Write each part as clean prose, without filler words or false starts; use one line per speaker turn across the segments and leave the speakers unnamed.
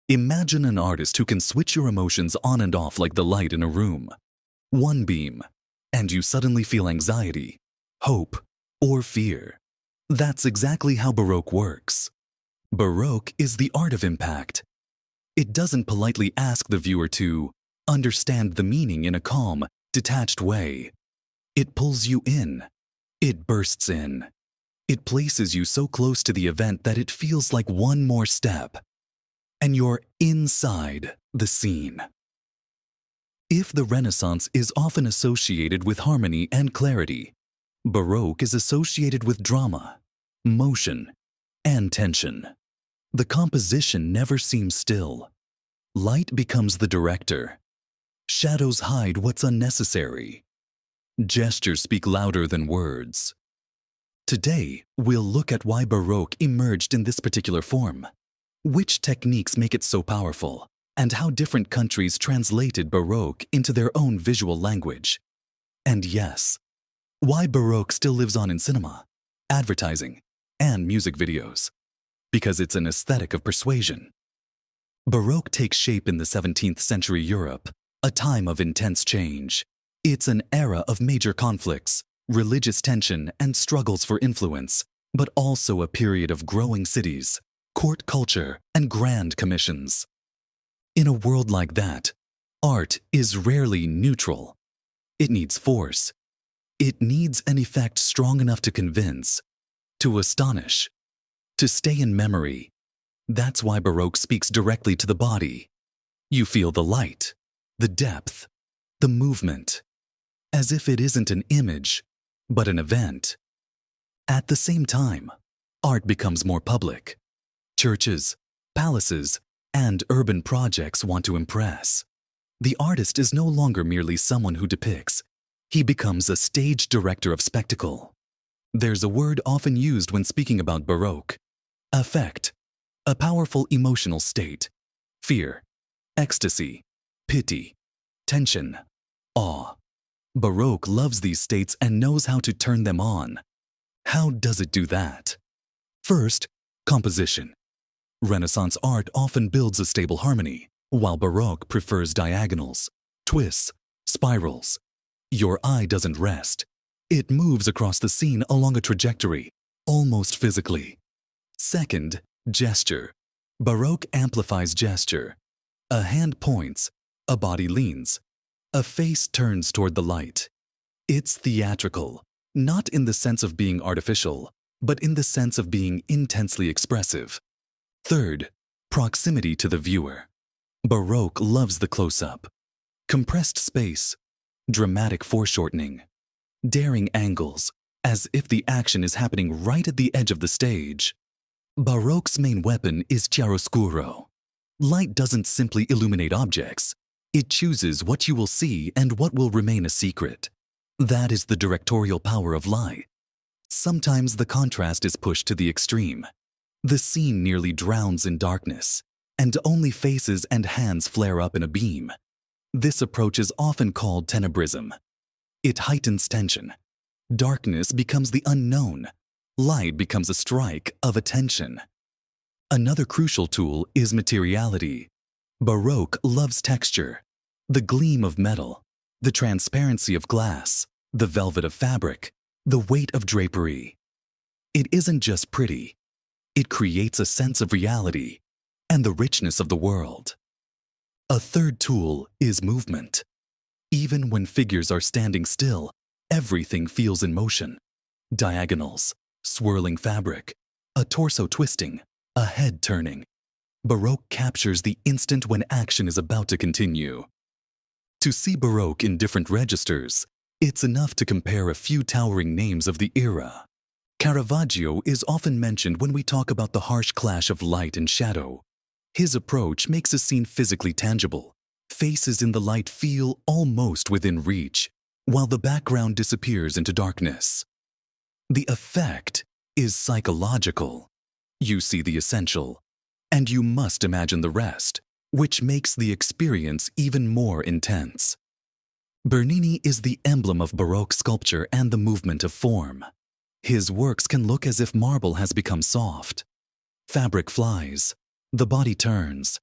Imagine an artist who can switch your emotions on and off like the light in a room. One beam, and you suddenly feel anxiety, hope, or fear. That's exactly how Baroque works. Baroque is the art of impact. It doesn't politely ask the viewer to understand the meaning in a calm, detached way. It pulls you in. It bursts in. It places you so close to the event that it feels like one more step, and you're inside the scene. If the Renaissance is often associated with harmony and clarity, Baroque is associated with drama, motion, and tension. The composition never seems still. Light becomes the director. Shadows hide what's unnecessary. Gestures speak louder than words. Today, we'll look at why Baroque emerged in this particular form, which techniques make it so powerful, and how different countries translated Baroque into their own visual language. And yes, why Baroque still lives on in cinema, advertising, and music videos. Because it's an aesthetic of persuasion. Baroque takes shape in the 17th century Europe, a time of intense change. It's an era of major conflicts, religious tension, and struggles for influence, but also a period of growing cities, court culture, and grand commissions. In a world like that, art is rarely neutral. It needs force. It needs an effect strong enough to convince, to astonish, to stay in memory. That's why Baroque speaks directly to the body. You feel the light, the depth, the movement, as if it isn't an image, but an event. At the same time, art becomes more public. Churches, palaces, and urban projects want to impress. The artist is no longer merely someone who depicts. He becomes a stage director of spectacle. There's a word often used when speaking about Baroque: affect, a powerful emotional state, fear, ecstasy, pity, tension, awe. Baroque loves these states and knows how to turn them on. How does it do that? First, composition. Renaissance art often builds a stable harmony, while Baroque prefers diagonals, twists, spirals. Your eye doesn't rest. It moves across the scene along a trajectory, almost physically. Second, gesture. Baroque amplifies gesture. A hand points, a body leans, a face turns toward the light. It's theatrical, not in the sense of being artificial, but in the sense of being intensely expressive. Third, proximity to the viewer. Baroque loves the close-up. Compressed space, dramatic foreshortening, daring angles, as if the action is happening right at the edge of the stage. Baroque's main weapon is chiaroscuro. Light doesn't simply illuminate objects. It chooses what you will see and what will remain a secret. That is the directorial power of light. Sometimes the contrast is pushed to the extreme. The scene nearly drowns in darkness, and only faces and hands flare up in a beam. This approach is often called tenebrism. It heightens tension. Darkness becomes the unknown. Light becomes a strike of attention. Another crucial tool is materiality. Baroque loves texture. The gleam of metal, the transparency of glass, the velvet of fabric, the weight of drapery. It isn't just pretty. It creates a sense of reality and the richness of the world. A third tool is movement. Even when figures are standing still, everything feels in motion. Diagonals, swirling fabric, a torso twisting, a head turning. Baroque captures the instant when action is about to continue. To see Baroque in different registers, it's enough to compare a few towering names of the era. Caravaggio is often mentioned when we talk about the harsh clash of light and shadow. His approach makes a scene physically tangible. Faces in the light feel almost within reach, while the background disappears into darkness. The effect is psychological. You see the essential, and you must imagine the rest, which makes the experience even more intense. Bernini is the emblem of Baroque sculpture and the movement of form. His works can look as if marble has become soft. Fabric flies, the body turns,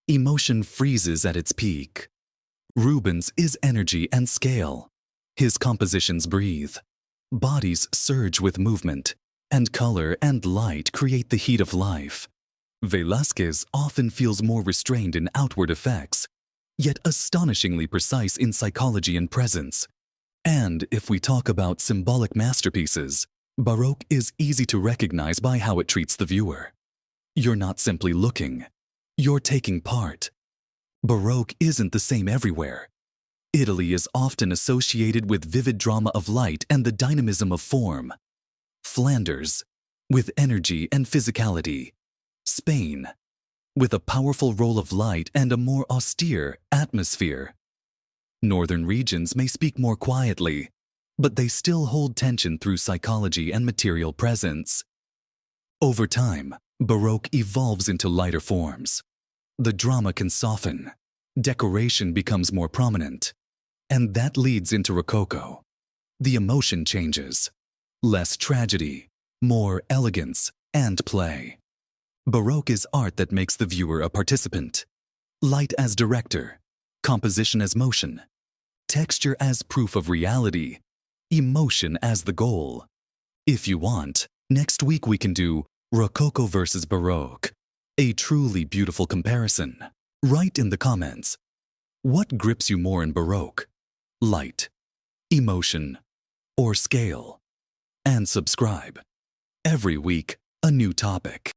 Emotion freezes at its peak. Rubens is energy and scale. His compositions breathe. Bodies surge with movement, and color and light create the heat of life. Velázquez often feels more restrained in outward effects, yet astonishingly precise in psychology and presence. And if we talk about symbolic masterpieces, Baroque is easy to recognize by how it treats the viewer. You're not simply looking, you're taking part. Baroque isn't the same everywhere. Italy is often associated with vivid drama of light and the dynamism of form. Flanders, with energy and physicality. Spain, with a powerful role of light and a more austere atmosphere. Northern regions may speak more quietly, but they still hold tension through psychology and material presence. Over time, Baroque evolves into lighter forms. The drama can soften, decoration becomes more prominent, and that leads into Rococo. The emotion changes. Less tragedy, more elegance and play. Baroque is art that makes the viewer a participant. Light as director, composition as motion, texture as proof of reality, emotion as the goal. If you want, next week we can do Rococo versus Baroque, a truly beautiful comparison. Write in the comments, what grips you more in Baroque? Light, emotion, or scale? And subscribe. Every week, a new topic.